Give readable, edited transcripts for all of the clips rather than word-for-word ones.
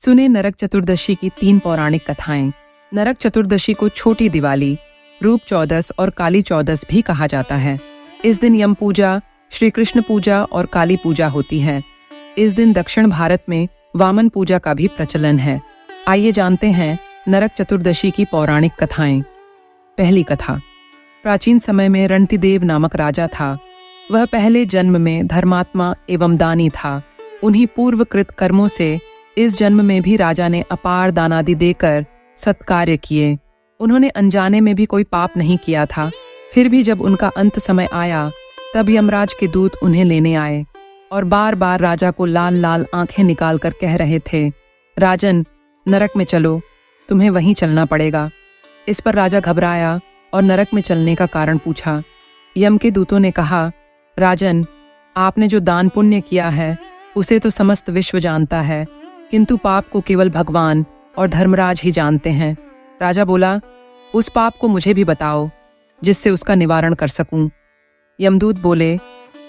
सुने नरक चतुर्दशी की 3 पौराणिक कथाएं। नरक चतुर्दशी को छोटी दिवाली, रूप चौदस और काली चौदस भी कहा जाता है। इस दिन यम पूजा, श्री कृष्ण पूजा और काली पूजा होती है। इस दिन दक्षिण भारत में वामन पूजा का भी प्रचलन है। आइए जानते हैं नरक चतुर्दशी की पौराणिक कथाएं। पहली कथा। प्राचीन समय में रणतिदेव नामक राजा था। वह पहले जन्म में धर्मात्मा एवं दानी था। उन्हीं पूर्वकृत कर्मों से इस जन्म में भी राजा ने अपार दानादि देकर सत्कार्य किए। उन्होंने अनजाने में भी कोई पाप नहीं किया था। फिर भी जब उनका अंत समय आया तब यमराज के दूत उन्हें लेने आए और बार बार राजा को लाल लाल आंखें निकाल कर कह रहे थे, राजन, नरक में चलो, तुम्हें वहीं चलना पड़ेगा। इस पर राजा घबराया और नरक में चलने का कारण पूछा। यम के दूतों ने कहा, राजन, आपने जो दान पुण्य किया है उसे तो समस्त विश्व जानता है, किंतु पाप को केवल भगवान और धर्मराज ही जानते हैं। राजा बोला, उस पाप को मुझे भी बताओ जिससे उसका निवारण कर सकूं। यमदूत बोले,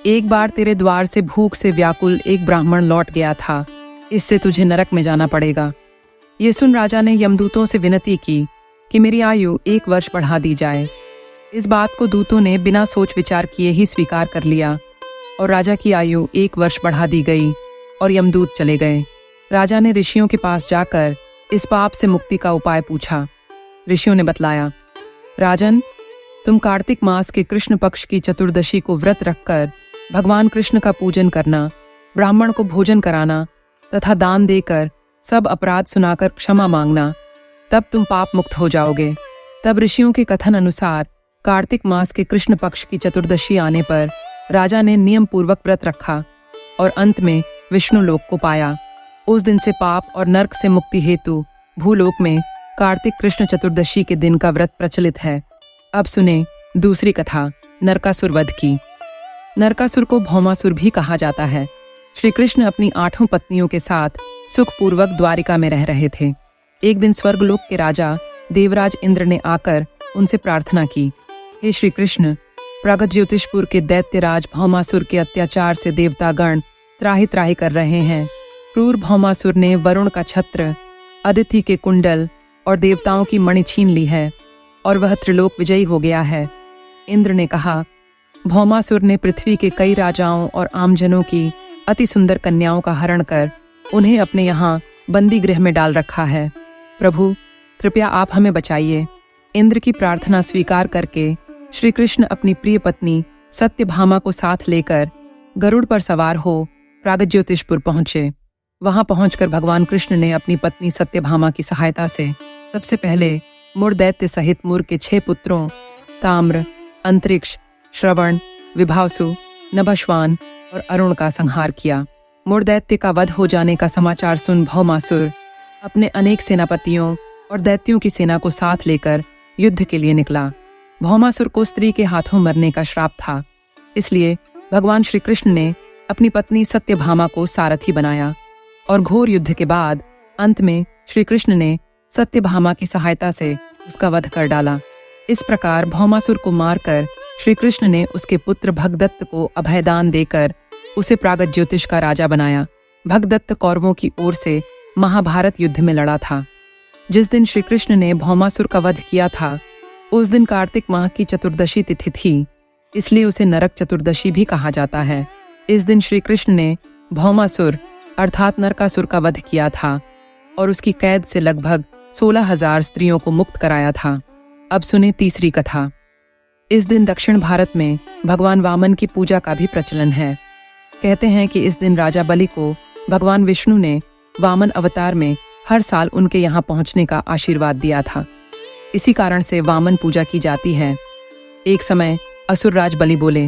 एक बार तेरे द्वार से भूख से व्याकुल एक ब्राह्मण लौट गया था, इससे तुझे नरक में जाना पड़ेगा। ये सुन राजा ने यमदूतों से विनती की कि मेरी आयु 1 वर्ष बढ़ा दी जाए। इस बात को दूतों ने बिना सोच विचार किए ही स्वीकार कर लिया और राजा की आयु 1 वर्ष बढ़ा दी गई और यमदूत चले गए। राजा ने ऋषियों के पास जाकर इस पाप से मुक्ति का उपाय पूछा। ऋषियों ने बतलाया, राजन, तुम कार्तिक मास के कृष्ण पक्ष की चतुर्दशी को व्रत रखकर भगवान कृष्ण का पूजन करना, ब्राह्मण को भोजन कराना तथा दान देकर सब अपराध सुनाकर क्षमा मांगना, तब तुम पाप मुक्त हो जाओगे। तब ऋषियों के कथन अनुसार कार्तिक मास के कृष्ण पक्ष की चतुर्दशी आने पर राजा ने नियम पूर्वक व्रत रखा और अंत में विष्णु लोक को पाया। उस दिन से पाप और नरक से मुक्ति हेतु भूलोक में कार्तिक कृष्ण चतुर्दशी के दिन का व्रत प्रचलित है। अब सुने दूसरी कथा, नरकासुर वध की। नरकासुर को भौमासुर भी कहा जाता है। श्री कृष्ण अपनी 8 पत्नियों के साथ सुखपूर्वक द्वारिका में रह रहे थे। एक दिन स्वर्गलोक के राजा देवराज इंद्र ने आकर उनसे प्रार्थना की, हे श्री कृष्ण, प्रागत ज्योतिषपुर के दैत्यराज भौमासुर के अत्याचार से देवतागण त्राहि त्राहि कर रहे हैं। क्रूर भौमासुर ने वरुण का छत्र, अदिति के कुंडल और देवताओं की मणि छीन ली है और वह त्रिलोक विजयी हो गया है। इंद्र ने कहा, भौमासुर ने पृथ्वी के कई राजाओं और आमजनों की अति सुंदर कन्याओं का हरण कर उन्हें अपने यहाँ बंदी गृह में डाल रखा है। प्रभु, कृपया आप हमें बचाइए। इंद्र की प्रार्थना स्वीकार करके श्री कृष्ण अपनी प्रिय पत्नी सत्यभामा को साथ लेकर गरुड़ पर सवार हो प्रागत ज्योतिषपुर पहुंचे। वहां पहुंचकर भगवान कृष्ण ने अपनी पत्नी सत्यभामा की सहायता से सबसे पहले मुर दैत्य सहित मुर के 6 पुत्रों ताम्र, अंतरिक्ष, श्रवण, विभावसु, नभश्वान और अरुण का संहार किया। मुर दैत्य का वध हो जाने का समाचार सुन भौमासुर अपने अनेक सेनापतियों और दैत्यों की सेना को साथ लेकर युद्ध के लिए निकला। भौमासुर को स्त्री के हाथों मरने का श्राप था, इसलिए भगवान श्री कृष्ण ने अपनी पत्नी सत्यभामा को सारथी बनाया और घोर युद्ध के बाद अंत में श्री कृष्ण ने सत्यभामा की सहायता से उसका वध कर डाला। इस प्रकार भौमासुर को मारकर श्री कृष्ण ने उसके पुत्र भगदत्त को अभयदान देकर उसे प्रागत ज्योतिष का राजा बनाया। भगदत्त कौरवों की ओर से महाभारत युद्ध में लड़ा था। जिस दिन श्री कृष्ण ने भौमासुर का वध किया था उस दिन कार्तिक माह की चतुर्दशी तिथि थी, इसलिए उसे नरक चतुर्दशी भी कहा जाता है। इस दिन श्री कृष्ण ने भौमासुर अर्थात नरकासुर का वध किया था और उसकी कैद से लगभग 16,000 स्त्रियों को मुक्त कराया था। अब सुने तीसरी कथा। इस दिन दक्षिण भारत में भगवान वामन की पूजा का भी प्रचलन है। कहते हैं कि इस दिन राजा बलि को भगवान विष्णु ने वामन अवतार में हर साल उनके यहाँ पहुँचने का आशीर्वाद दिया था। इसी कारण से वामन पूजा की जाती है। एक समय असुरराज बलि बोले,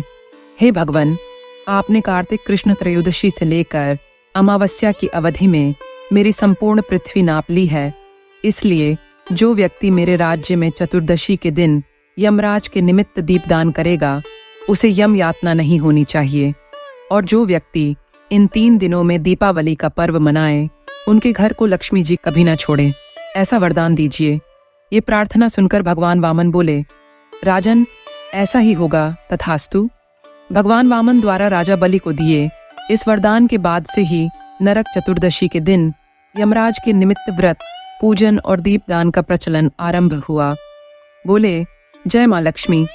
हे भगवान, आपने कार्तिक कृष्ण त्रयोदशी से लेकर अमावस्या की अवधि में मेरी संपूर्ण पृथ्वी नाप ली है, इसलिए जो व्यक्ति मेरे राज्य में चतुर्दशी के दिन यमराज के निमित्त दीपदान करेगा उसे यम यातना नहीं होनी चाहिए, और जो व्यक्ति इन 3 दिनों में दीपावली का पर्व मनाए उनके घर को लक्ष्मी जी कभी ना छोड़े, ऐसा वरदान दीजिए। ये प्रार्थना सुनकर भगवान वामन बोले, राजन, ऐसा ही होगा, तथास्तु। भगवान वामन द्वारा राजा बलि को दिए इस वरदान के बाद से ही नरक चतुर्दशी के दिन यमराज के निमित्त व्रत, पूजन और दीपदान का प्रचलन आरंभ हुआ। बोले, जय माँ लक्ष्मी।